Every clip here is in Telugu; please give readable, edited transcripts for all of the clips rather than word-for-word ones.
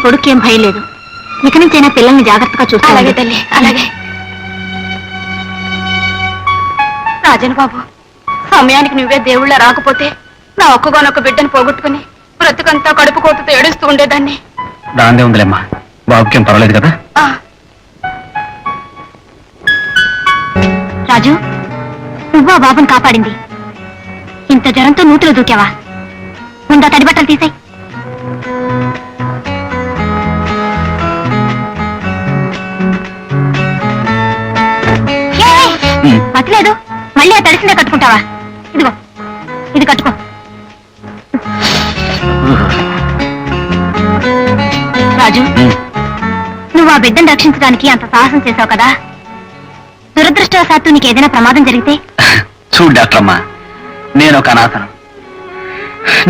కొడుకు ఏం భయం లేదు. ఇక నుంచైనా పిల్లల్ని జాగ్రత్తగా చూస్తా. అలాగే తల్లి, అలాగే. రాజన్ బాబు, సమయానికి నువ్వే దేవుళ్ళ రాకపోతే నా ఒక్కగానొక్క బిడ్డను పోగొట్టుకుని బ్రతుకంతా కడుపు కోతతో ఏడుస్తూ ఉండేదాన్ని. దాందే ఉందిలేమ్మా, బాబుకేం పర్వాలేదు కదా. రాజు, నువ్వు ఆ బాబుని కాపాడింది. ఇంత జ్వరంతో నూతులు దూకావా? ముందా తడి బట్టలు తీసాయి. మతిలేదు, మళ్ళీ ఆ తడిసిందే కట్టుకుంటావా? ఇదిగో, ఇది కట్టుకో. రాజు, నువ్వు ఆ బిడ్డను రక్షించడానికి అంత సాహసం చేశావు కదా, దురదృష్టవశాత్తు నీకు ఏదైనా ప్రమాదం జరిగితే? చూడు డాక్టరమ్మా, నేను ఒక అనాథను.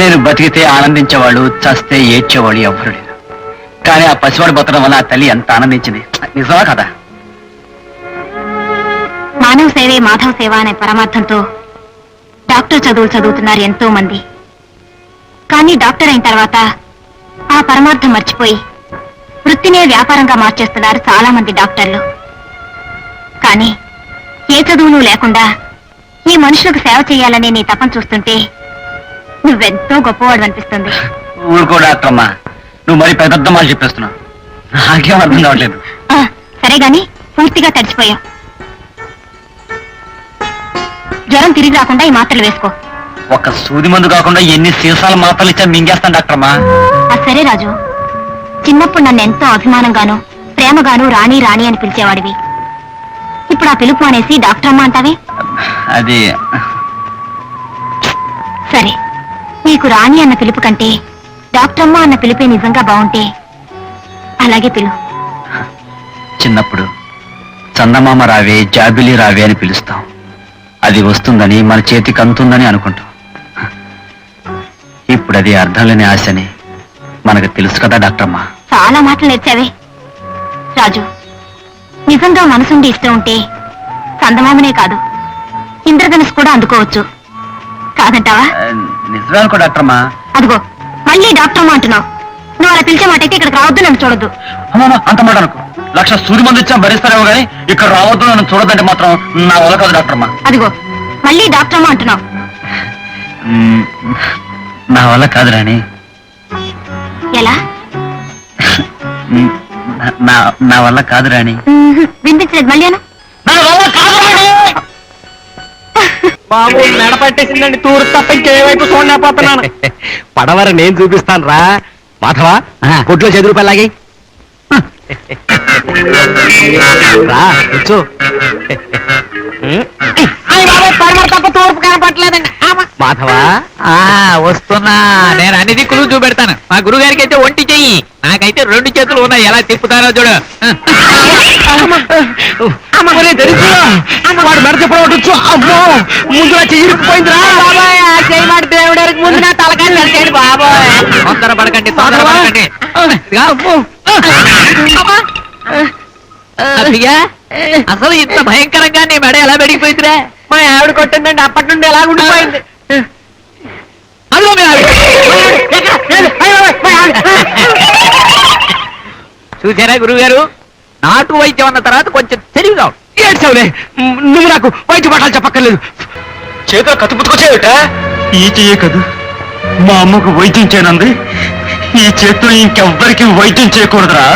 నేను బతికితే ఆనందించేవాళ్ళు, చస్తే ఏడ్చేవాళ్ళు ఎవరు లేరు. కానీ ఆ పసివాడు బతకడం వల్ల ఆ తల్లి ఎంత ఆనందించింది. నిజమా కదా? మానవ సేవే మాధవ సేవ అనే పరమార్థంతో డాక్టర్ చదువులు చదువుతున్నారు ఎంతో మంది. కానీ డాక్టర్ అయిన తర్వాత ఆ పరమార్థం మర్చిపోయి వృత్తినే వ్యాపారంగా మార్చేస్తున్నారు చాలా మంది డాక్టర్లు. కానీ ఏ చదువును లేకుండా ఈ మనుషులకు సేవ చేయాలనే నీ తపన చూస్తుంటే నువ్వెంతో గొప్పవాడు అనిపిస్తుంది. ఊరుకో డాక్టరమ్మా, నువ్వు మరి పెద్ద మాట చెప్పేస్తున్నావు. నాకేం అర్థం కావట్లేదు. సరే గాని పూర్తిగా తడిచిపోయావు. జ్వరం తిరిగి రాకుండా ఈ మాత్రలు వేసుకో. ఒక సూది మందు కాకుండా ఎన్ని సీసాల మాత్రలు ఇచ్చా మింగేస్తాను డాక్టరమ్మా. సరే రాజు, చిన్నప్పుడు నన్ను ఎంతో అభిమానంగాను ప్రేమగాను రాణి రాణి అని పిలిచేవాడివి. ఇప్పుడు ఆ పిలుపు అనేసి డాక్టర్ అమ్మ అంటావే? అది సరే, నీకు రాణి అన్న పిలుపు కంటే డాక్టర్ అమ్మ అన్న పిలిపే నిజంగా బాగుంటే అలాగే పిలు. చిన్నప్పుడు చందమామ రావే, జాబిలి రావే అని పిలుస్తాం. అది వస్తుందని, మన చేతికి అందుతుందని అనుకుంటాం. ఇప్పుడు అది అర్థం లేని ఆశని మనకు తెలుసు కదా డాక్టరమ్మా. చాలా మాటలు నేర్చావే రాజు. నిజంగా మనసుండి ఇష్టం ఉంటే చందమామనే కాదు, ఇంద్రధనుసు కూడా అందుకోవచ్చు. కాదంటావా? నిజమే అనుకో డాక్టరమ్మా. అదిగో, మళ్ళీ డాక్టర్మా అంటున్నావు. నువ్వు అలా పిలిచే మాట అయితే ఇక్కడికి రావద్దు, నన్ను చూడొద్దు. అంత మాట అనుకో. 1,00,000 సూది మంది ఇచ్చా భరిస్తారేమో కానీ ఇక్కడ రావద్దు, నన్ను చూడొద్దంటే మాత్రం నా వల్ల కాదు డాక్టరమ్మా. అదిగో, మళ్ళీ డాక్టర్మా అంటున్నావు. నా వల్ల కాదు రాణి. ఎలా? నా వల్ల కాదు రాణి. వినిపించలేదు, మళ్ళీ అను. బాబు మెడ పట్టేసిందండి, తూరు తప్ప ఇంకేవైపు చూడలేకపోతున్నాను. పడవర నేను చూపిస్తాను రా మాధవా. కొట్లో 10 రూపాయలు లాగి రా కూర్చో. తూర్పు కనపట్లేదండి మాధవా. వస్తున్నా, నేను అన్ని దిక్కులు చూపెడతాను. మా గురుగారికి అయితే ఒంటి చెయ్యి, నాకైతే 2 చేతులు ఉన్నాయి. ఎలా తిప్పుతారో చూడు. వాడు మెడ చెప్పవచ్చు. అమ్మో, ముందుగా చెయ్యిపోయిందిరా బాబాయ్. ఆ చెయ్యి మాట దేవుడానికి ముందు నా తలకాయ నడిచాడు బాబాయ్. తొందర పడకండి, తొందర పడకండి. అసలు ఇంత భయంకరంగా నీ మెడ ఎలా పెరిగిపోయిందిరా? మా ఆవిడ కొట్టిందండి, అప్పటి నుండి ఎలా ఉండిపోయింది. చూసారా గురుగారు, నాటు వైద్యం అన్న తర్వాత కొంచెం తెలివిగా ఏడ్చావులే. నువ్వు నాకు వైద్య పాఠాలు చెప్పక్కర్లేదు. చేతిలో కత్తిపుచ్చుకొచ్చేవిట? ఈ చెయ్యే కదా మా అమ్మకు వైద్యం చేయనుంది. ఈ చేతితో ఇంకెవ్వరికి వైద్యం చేయకూడదురా.